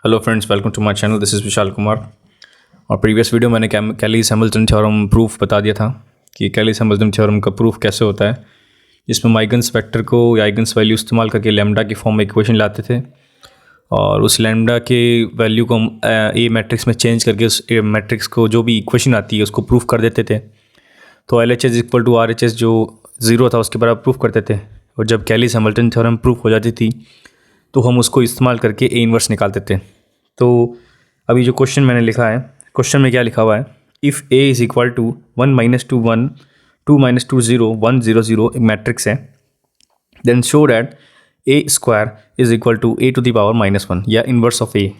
Hello friends, welcome to my channel. This is Vishal Kumar. और previous video मैंने कैली-हैमिल्टन theorem proof बता दिया था कि कैली-हैमिल्टन थ्योरम का प्रूफ कैसे होता है, जिसमें हम आइगन्स वेक्टर को या आइगन्स वैल्यू इस्तेमाल करके लैम्डा की फॉर्म में इक्वेशन लाते थे और उस लैम्डा के वैल्यू को हम ए मैट्रिक्स में चेंज करके उस ए मैट्रिक्स को जो भी इक्वेशन आती है उसको प्रूफ कर देते थे। तो LHS इक्वल टू RHS जो ज़ीरो था उसके बराबर प्रूफ करते थे। और जब कैली-हैमिल्टन थ्योरम प्रूफ हो जाती थी तो हम उसको इस्तेमाल करके ए इन्वर्स निकालते थे। तो अभी जो क्वेश्चन मैंने लिखा है, क्वेश्चन में क्या लिखा हुआ है, if A is equal to 1 - 2 1 2 - 2 0 1 0 0 एक मैट्रिक्स है, then show that A square is equal to A to the power -1 या इन्वर्स ऑफ ए।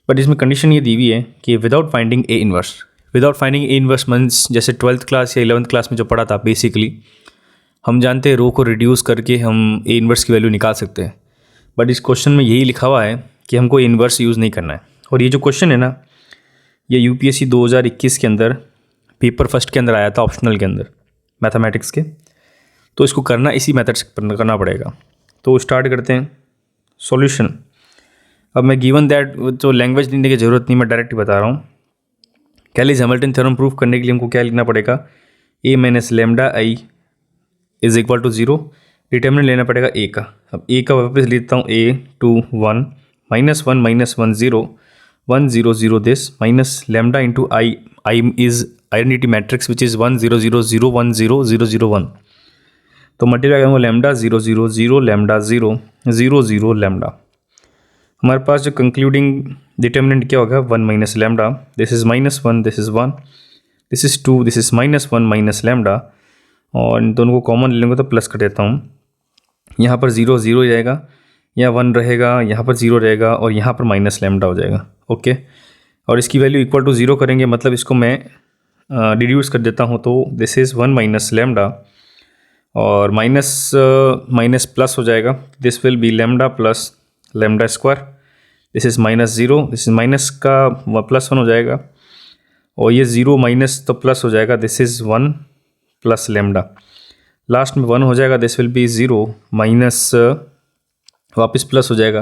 बट इसमें कंडीशन ये दी हुई है कि without finding A inverse. Without finding A inverse means जैसे 12th क्लास या 11th क्लास में जो पढ़ा था, बेसिकली हम जानते हैं रो को रिड्यूस करके हम ए इन्वर्स की वैल्यू निकाल सकते हैं। बट इस क्वेश्चन में यही लिखा हुआ है कि हमको इन्वर्स यूज़ नहीं करना है। और ये जो क्वेश्चन है ना, ये UPSC 2021 के अंदर पेपर फर्स्ट के अंदर आया था, ऑप्शनल के अंदर मैथमेटिक्स के। तो इसको करना इसी मेथड से करना पड़ेगा। तो स्टार्ट करते हैं सॉल्यूशन। अब मैं गिवन दैट तो लैंग्वेज देने की ज़रूरत नहीं, मैं डायरेक्ट ही बता रहा हूँ। कैली-हैमिल्टन थ्योरम प्रूफ करने के लिए हमको क्या लिखना पड़ेगा, a - lambda i is equal to 0। Determinant लेना पड़ेगा a का। अब a का वापस लेता हूँ a 2 1 -1 -1 0 1 0 0 this minus lambda into i is identity matrix which is 1 0 0 0 1 0 0 0 1। तो मल्टीप्लाई करूँगा लैम्डा 0 0 0 लैम्डा 0 0 0 लैम्डा। हमारे पास जो कंक्लूडिंग डिटर्मिनेंट क्या होगा, 1 - lambda, this is -1 this is 1 this is 2 this is -1 - lambda. और इन दोनों को कॉमन ले लूँगा तो प्लस कर देता हूँ। यहाँ पर 0 0 हो जाएगा, यहाँ 1 रहेगा, यहाँ पर 0 रहेगा और यहाँ पर माइनस लैम्डा हो जाएगा। ओके, और इसकी वैल्यू इक्वल टू 0 करेंगे, मतलब इसको मैं रिड्यूस कर देता हूँ। तो दिस इज़ 1 - लैम्डा और माइनस प्लस हो जाएगा। This will B lambda plus lambda square. This is -0, this is minus का +1 हो जाएगा और ये 0 माइनस तो प्लस हो जाएगा। This is 1 plus lambda, last में 1 हो जाएगा। दिस विल बी 0 माइनस वापस प्लस हो जाएगा,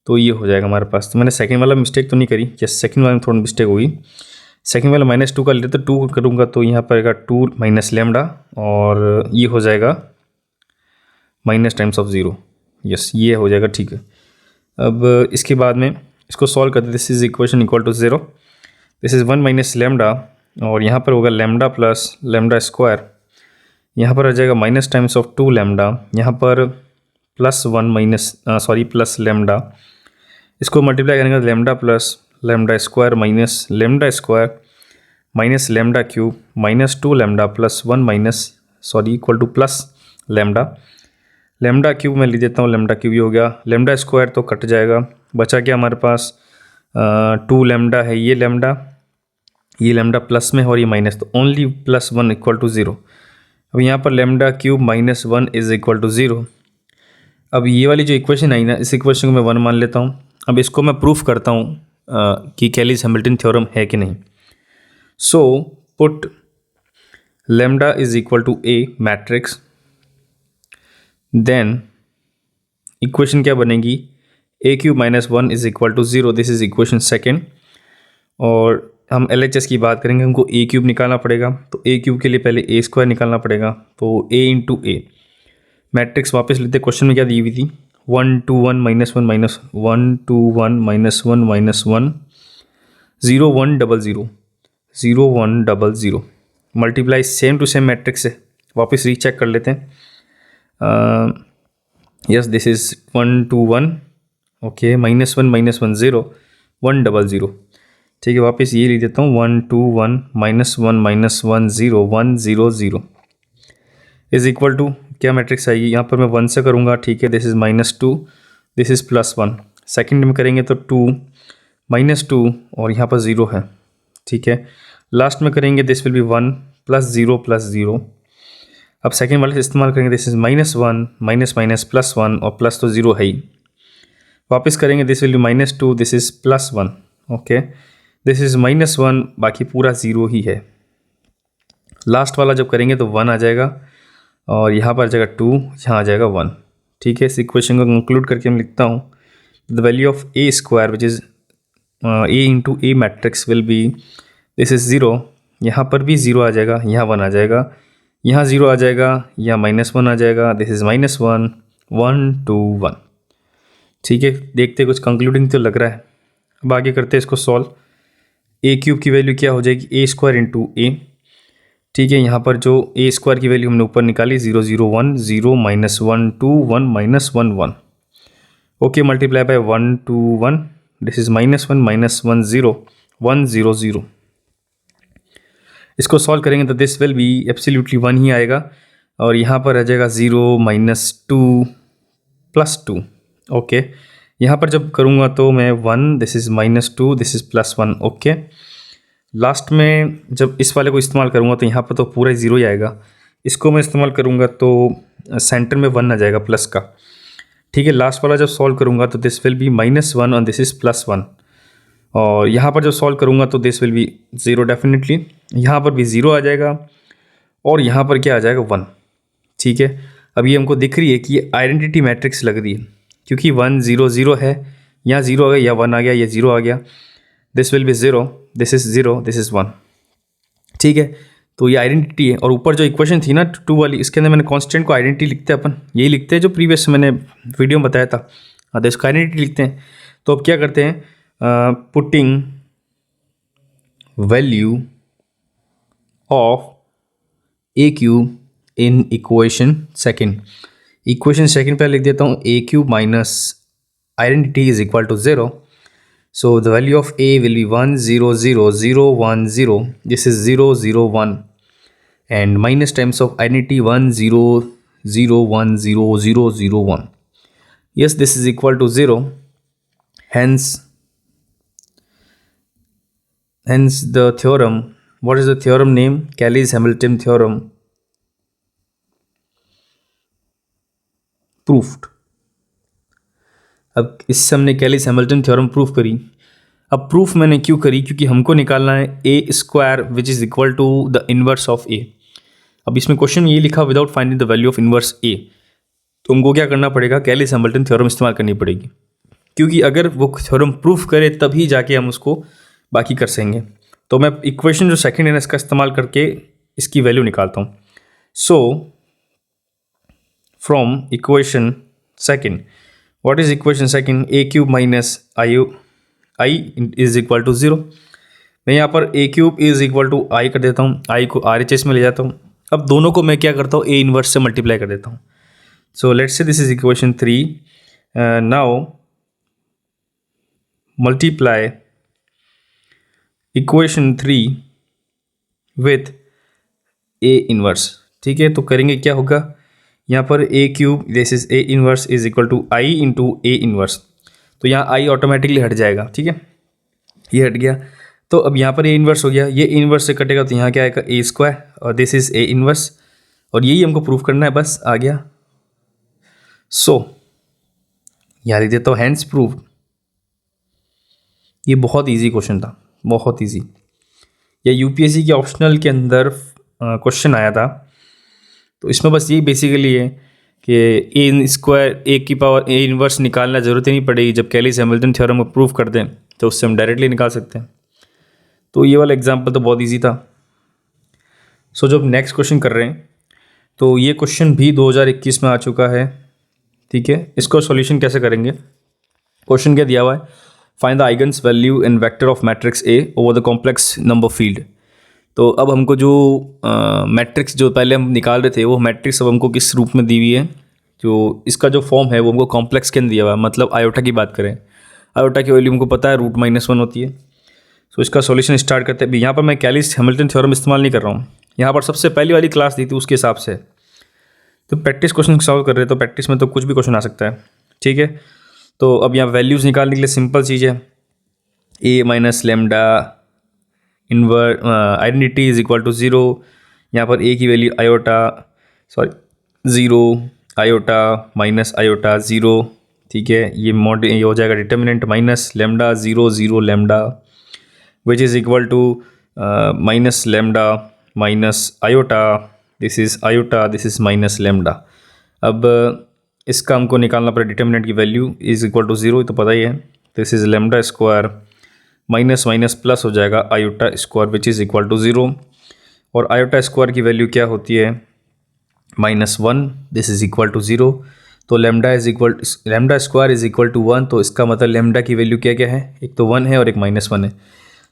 तो ये हो जाएगा हमारे पास। तो मैंने सेकंड वाला मिस्टेक तो नहीं करी, जस्ट सेकंड वाला में थोड़ा मिस्टेक होगी। सेकंड वाला -2 का लेते तो 2 करूँगा तो यहाँ पर आएगा 2 माइनस लैम्डा और ये हो जाएगा माइनस टाइम्स ऑफ 0। यस, ये हो जाएगा, ठीक है। अब इसके बाद में इसको सॉल्व करते, this is equation equal to 0। This is 1 - lambda और यहाँ पर होगा लैम्डा प्लस लैम्डा स्क्वायर। यहाँ पर आ जाएगा माइनस टाइम्स ऑफ 2 लैम्डा, यहाँ पर प्लस लैम्डा। इसको मल्टीप्लाई करेंगे lambda plus lambda square minus lambda cube -2 lambda plus 1 equal two plus lambda. Lambda cube मैं लिख देता हूँ, लैम्डा क्यूब ये हो गया। लैम्डा स्क्वायर तो कट जाएगा, बचा क्या हमारे पास 2 लैम्डा है, ये लैम्डा प्लस में और ये माइनस, तो ओनली +1 इक्वल टू 0। अब यहाँ पर lambda cube -1 is equal to 0। अब ये वाली जो इक्वेशन आई ना, इस इक्वेशन को मैं 1 मान लेता हूँ। अब इसको मैं प्रूफ करता हूँ कि कैली-हैमिल्टन थ्योरम है कि नहीं। So put lambda is equal to A matrix, then equation क्या बनेगी, a³ - 1 is equal to 0। This is equation second. और हम LHS की बात करेंगे, हमको a³ निकालना पड़ेगा। तो a³ के लिए पहले a² निकालना पड़ेगा, तो a इंटू a। मैट्रिक्स वापस लेते, क्वेश्चन में क्या दी हुई थी, 1 2 1 -1 -1 2 1 -1 -1 0 1 0 0 0 1 0 0 multiply same to same matrix है, वापस रीचेक कर लेते हैं। यस, दिस इज़ 1 2 1 ओके, -1 -1 0 1 0 0, ठीक है। वापस ये लिख देता हूँ 1 2 1 -1 -1 0 1 0 0 इज इक्वल टू क्या मैट्रिक्स आएगी, यहाँ पर मैं 1 से करूँगा, ठीक है। This is -2 this is +1। Second में करेंगे तो 2 -2 और यहाँ पर 0 है, ठीक है। लास्ट में करेंगे दिस विल बी 1 +0 +0। अब सेकेंड वाले से इस्तेमाल करेंगे, दिस इज़ -1 माइनस +1 और प्लस तो 0 है ही। वापस करेंगे this will B -2 this is +1 okay, this is -1 बाकी पूरा 0 ही है। लास्ट वाला जब करेंगे तो 1 आ जाएगा और यहाँ पर आ जाएगा 2, यहाँ आ जाएगा 1, ठीक है। इस इक्वेशन को कंक्लूड करके मैं लिखता हूँ the value of a² which is a into A matrix will be, this is zero, यहाँ पर भी ज़ीरो आ जाएगा, यहाँ वन आ जाएगा, यहाँ ज़ीरो आ जाएगा, यहाँ -1 आ जाएगा, दिस इज़ -1 1 2 1। ठीक है, देखते कुछ कंक्लूडिंग तो लग रहा है। अब आगे करते हैं इसको सॉल्व। ए क्यूब की वैल्यू क्या हो जाएगी, ए स्क्वायर इंटू ए। ठीक है, यहाँ पर जो ए स्क्वायर की वैल्यू हमने ऊपर निकाली 0 0 1 0 -1 2 1 -1 1। Okay, multiply by 1 2 1, this is -1 -1 0 1 0 0। इसको सॉल्व करेंगे तो दिस विल बी एब्सोल्युटली 1 ही आएगा, और यहाँ पर आ जाएगा 0 -2 +2। ओके, यहाँ पर जब करूँगा तो मैं 1, this is -2, this is +1। Okay, last में जब इस वाले को इस्तेमाल करूँगा तो यहाँ पर तो पूरा ज़ीरो ही आएगा। इसको मैं इस्तेमाल करूँगा तो सेंटर में 1 आ जाएगा प्लस का। ठीक है, लास्ट वाला जब सॉल्व करूँगा तो दिस विल बी -1 और दिस इज़ +1, और यहाँ पर जब सॉल्व करूँगा तो दिस विल बी 0 डेफिनेटली, यहाँ पर भी 0 आ जाएगा, और यहाँ पर क्या आ जाएगा 1। ठीक है, अब ये हमको दिख रही है कि ये आइडेंटिटी मैट्रिक्स लग रही है, क्योंकि 1 0 0 है, यहाँ 0 आ गया, या 1 आ गया, या 0 आ गया, this will be 0, this is 0, this is 1। ठीक है, तो ये आइडेंटिटी है, और ऊपर जो इक्वेशन थी ना 2 वाली, इसके अंदर मैंने कांस्टेंट को आइडेंटिटी लिखते हैं अपन, यही लिखते हैं जो प्रीवियस मैंने वीडियो में बताया था। तो इसको आइडेंटिटी लिखते हैं। तो अब क्या करते हैं, putting value of A cube in equation second. Equation second पे लिख देता हूँ A cube minus identity is equal to 0। So the value of a will be 1 0 0 0 1 0. This is 0 0 1, and minus times of identity 1 0 0 1 0 0 0 1. Yes, this is equal to 0. Hence the theorem. What is the theorem name? Cayley-Hamilton theorem proved. अब इससे हमने कैली-हैमिल्टन theorem proof करी। अब proof मैंने क्यों करी, क्योंकि हमको निकालना है A square which is equal to the inverse of A. अब इसमें क्वेश्चन में ये लिखा without finding the value of inverse A, तो हमको क्या करना पड़ेगा, कैली-हैमिल्टन थ्योरम इस्तेमाल करनी पड़ेगी, क्योंकि अगर वो थ्योरम प्रूफ करे तभी जाके हम उसको बाकी कर सकेंगे। तो मैं इक्वेशन जो सेकेंड है इसका इस्तेमाल करके इसकी वैल्यू निकालता हूँ। So from equation second, what is equation second, a cube minus I is equal to 0। मैं यहाँ पर a cube is equal to I कर देता हूँ, I को RHS में ले जाता हूँ। अब दोनों को मैं क्या करता हूँ, a इन्वर्स से मल्टीप्लाई कर देता हूँ। So let's say this is equation 3। Now multiply equation 3 with a inverse. ठीक है, तो करेंगे क्या होगा, यहाँ पर A cube this is A inverse is equal to I into A inverse, तो यहाँ आई ऑटोमेटिकली हट जाएगा। ठीक है, ये हट गया, तो अब यहाँ पर ए इन्वर्स हो गया, ये इन्वर्स से कटेगा तो यहाँ क्या आएगा ए स्क्वायर, और दिस इज ए इन्वर्स, और यही हमको प्रूफ करना है, बस आ गया। सो यहाँ लिख देता हूँ हैंस प्रूफ। ये बहुत ईजी क्वेश्चन था, बहुत ईजी। यह यूपीएससी के ऑप्शनल के अंदर क्वेश्चन आया था, तो इसमें बस यही बेसिकली है कि ए स्क्वायर ए की पावर ए इन्वर्स निकालना ज़रूरत ही नहीं पड़ेगी, जब कैली-हैमिल्टन थ्योरम को प्रूफ कर दें तो उससे हम डायरेक्टली निकाल सकते हैं। तो ये वाला एग्जांपल तो बहुत इजी था। सो जब नेक्स्ट क्वेश्चन कर रहे हैं, तो ये क्वेश्चन भी 2021 में आ चुका है। ठीक है, इसको सॉल्यूशन कैसे करेंगे, क्वेश्चन क्या दिया हुआ है, find the eigens value in vector of matrix A over the complex number field. तो अब हमको जो मैट्रिक्स जो पहले हम निकाल रहे थे, वो मैट्रिक्स अब हमको किस रूप में दी हुई है, जो इसका जो फॉर्म है वो हमको कॉम्प्लेक्स के अंदर दिया हुआ है। मतलब आयोटा की बात करें, आयोटा की वैल्यू हमको पता है √-1 होती है। सो इसका सॉल्यूशन स्टार्ट करते हैं। यहाँ पर मैं कैली-हैमिल्टन थ्योरम इस्तेमाल नहीं कर रहा हूँ, यहाँ पर सबसे पहली वाली क्लास दी थी उसके हिसाब से। तो प्रैक्टिस क्वेश्चन सॉल्व कर रहे हैं, तो प्रैक्टिस में तो कुछ भी क्वेश्चन आ सकता है। ठीक है, तो अब यहाँ वैल्यूज़ निकालने के लिए सिंपल चीज़ है, A minus lambda inverse identity is equal to 0। यहाँ पर ए की value iota 0 iota minus iota 0। ठीक है, ये हो जाएगा determinant minus lambda 0 0 lambda which is equal to minus lambda minus iota, this is iota, this is minus lambda. अब इसका हमको निकालना पड़ेगा डिटर्मिनेंट की वैल्यू इज इक्वल टू 0, तो पता ही है, this is lambda square minus minus plus हो जाएगा iota square which is equal to 0, और आयोटा स्क्वायर की वैल्यू क्या होती है -1, दिस इज़ इक्वल टू 0। तो lambda square is equal to 1, तो इसका मतलब लैम्डा की वैल्यू क्या क्या है, एक तो 1 है और एक -1 है।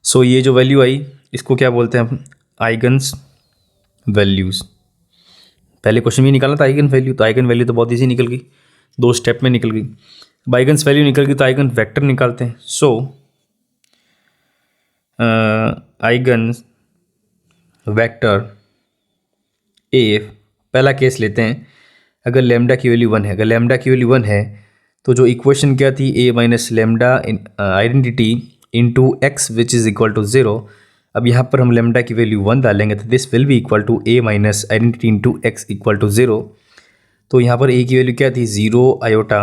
सो ये जो वैल्यू आई इसको क्या बोलते हैं हम, आइगन्स वैल्यूज़। पहले क्वेश्चन में निकाला था आइगन वैल्यू, तो आइगन वैल्यू तो बहुत ईजी निकल गई, 2 स्टेप में निकल गई। अब आइगन्स वैल्यू निकल गई तो आइगन वेक्टर निकालते हैं। सो आइगन वेक्टर ए, पहला केस लेते हैं, अगर लैम्डा की वैल्यू 1 है, अगर लैम्डा की वैल्यू 1 है तो जो इक्वेशन क्या थी, A minus lambda identity into X which is equal to 0। अब यहाँ पर हम लैम्डा की वैल्यू 1 डालेंगे तो this will be equal to A minus identity into X equal to 0। तो यहाँ पर ए की वैल्यू क्या थी, 0 आयोटा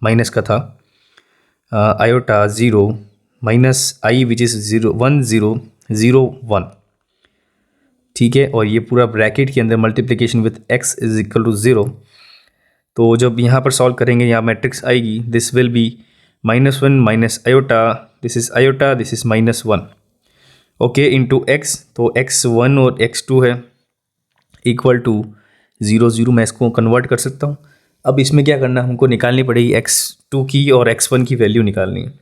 माइनस का था iota 0 minus I which is 0 1 0 0 1, ठीक है। और ये पूरा ब्रैकेट के अंदर multiplication with X is equal to 0। तो जब यहाँ पर सॉल्व करेंगे यहाँ मैट्रिक्स आएगी, this will B -1 minus iota, this is iota, this is -1, okay, into x. तो x1 और x2 है इक्वल टू 0 0, मैं इसको कन्वर्ट कर सकता हूँ। अब इसमें क्या करना है, हमको निकालनी पड़ेगी x2 की और x1 की वैल्यू निकालनी है।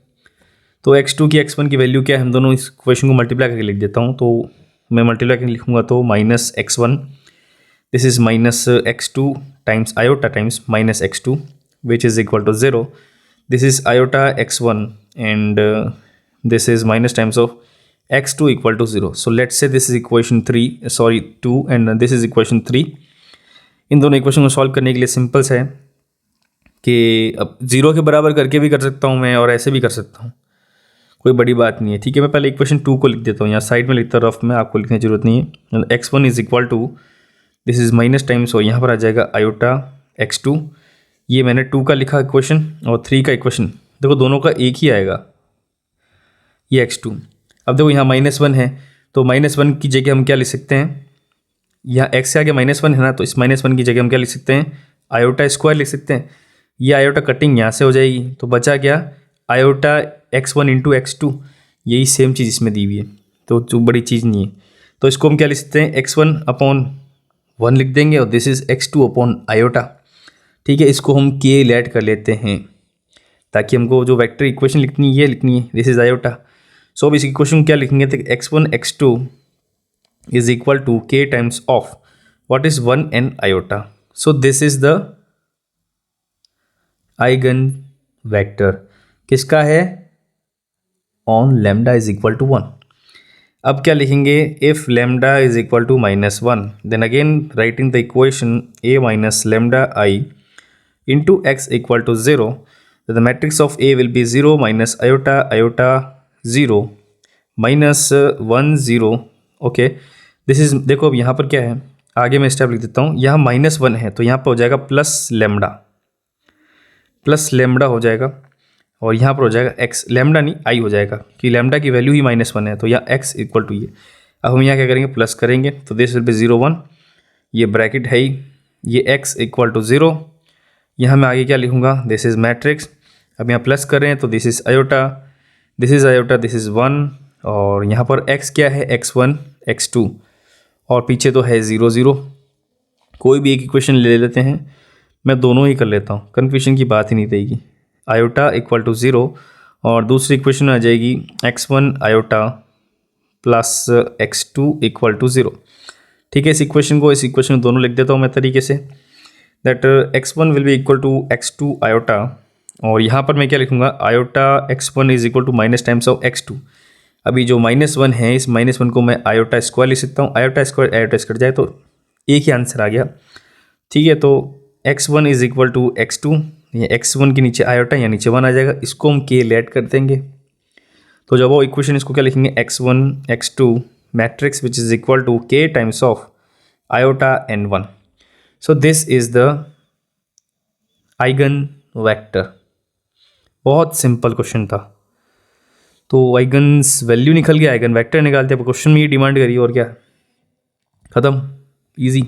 तो x2 की x1 की वैल्यू क्या है, हम दोनों इस क्वेश्चन को मल्टीप्लाई करके लिख देता हूँ। तो मैं मल्टीप्लाई करके लिखूँगा तो -x1, this is -x2 times iota times -x2 which is equal to 0, this is iota x1 and this is minus times of x2 equal to 0। So let's say this is equation 2 and this is equation 3। इन दोनों equation को solve करने के लिए simple है कि अब 0 के बराबर करके भी कर सकता हूँ मैं और ऐसे भी कर सकता हूँ, कोई बड़ी बात नहीं है, ठीक है। मैं पहले इक्वेशन 2 को लिख देता हूँ, यहाँ साइड में लिखता हूँ रफ में, आपको लिखने की जरूरत नहीं है। x1 is equal to, this is minus times, और यहाँ पर आ जाएगा आयोटा x2, ये मैंने 2 का लिखा इक्वेशन, और 3 का इक्वेशन, देखो दोनों का एक ही आएगा, ये x2। अब देखो यहाँ -1 है, तो -1 की जगह हम क्या लिख सकते हैं, यहाँ x से आगे -1 है ना, तो इस -1 की जगह हम क्या लिख सकते हैं, आयोटा स्क्वायर लिख सकते हैं। ये आयोटा कटिंग यहाँ से हो जाएगी, तो बचा क्या, आयोटा x1 इंटू x2, यही सेम चीज़ इसमें दी हुई है, तो जो बड़ी चीज़ नहीं है। तो इसको हम क्या लिख सकते हैं, x1 अपॉन 1 लिख देंगे, और this is x2 upon iota, ठीक है। इसको हम k लेट कर लेते हैं ताकि हमको जो वेक्टर इक्वेशन लिखनी है ये लिखनी है, दिस इज़ आयोटा। सो अब इस इक्वेशन क्या लिखेंगे, तो x1 x2 is equal to k times of what is 1 and iota. So this is the eigen vector, किसका है, on lambda is equal to 1। अब क्या लिखेंगे, if lambda is equal to -1 then again writing the equation a minus lambda I into X equal to 0, the matrix of a will be 0 minus iota iota 0 -1 0, okay. This is, देखो अब यहाँ पर क्या है, आगे मैं स्टेप लिख देता हूँ, यहाँ -1 है तो यहाँ पर हो जाएगा प्लस लैम्डा हो जाएगा, और यहाँ पर हो जाएगा x, लैम्डा नहीं आई हो जाएगा, कि लैम्डा की वैल्यू ही -1 है, तो यहाँ x इक्वल टू ये। अब हम यहाँ क्या करेंगे, प्लस करेंगे, तो दिस विल बी 0 1, ये ब्रैकेट है ही, ये x इक्वल टू 0, यहाँ मैं आगे क्या लिखूँगा, दिस इज़ मैट्रिक्स। अब यहाँ प्लस कर रहे हैं तो this is iota, this is iota, this is 1, और यहाँ पर x क्या है, x1 x2, और पीछे तो है 0 0। कोई भी एक इक्वेशन ले लेते हैं, मैं दोनों ही कर लेता हूँ, कन्फ्यूजन की बात ही नहीं रहेगी। आयोटा इक्वल टू 0, और दूसरी इक्वेशन आ जाएगी x1 iota plus x2 equal to 0, ठीक है। इस इक्वेशन को दोनों लिख देता हूँ मैं तरीके से, that x1 will be equal to x2 iota, और यहाँ पर मैं क्या लिखूँगा, iota x1 is equal to minus times of x2। अभी जो -1 है, इस -1 को मैं आयोटा स्क्वायर लिख सकता हूँ, आयोटा स्क्वायर कट जाए तो एक ही आंसर आ गया, ठीक है। तो x1 is equal to x2, ये x1 के नीचे आयोटा या नीचे 1 आ जाएगा, इसको हम k लेट कर देंगे। तो जब वो इक्वेशन, इसको क्या लिखेंगे, x1 x2 matrix which is equal to k times of iota and 1। So this is the eigen vector, बहुत सिंपल क्वेश्चन था। तो आइगन्स वैल्यू निकल गया, आइगन वेक्टर निकालते हैं, क्वेश्चन में ये डिमांड करी, और क्या, खत्म, इजी।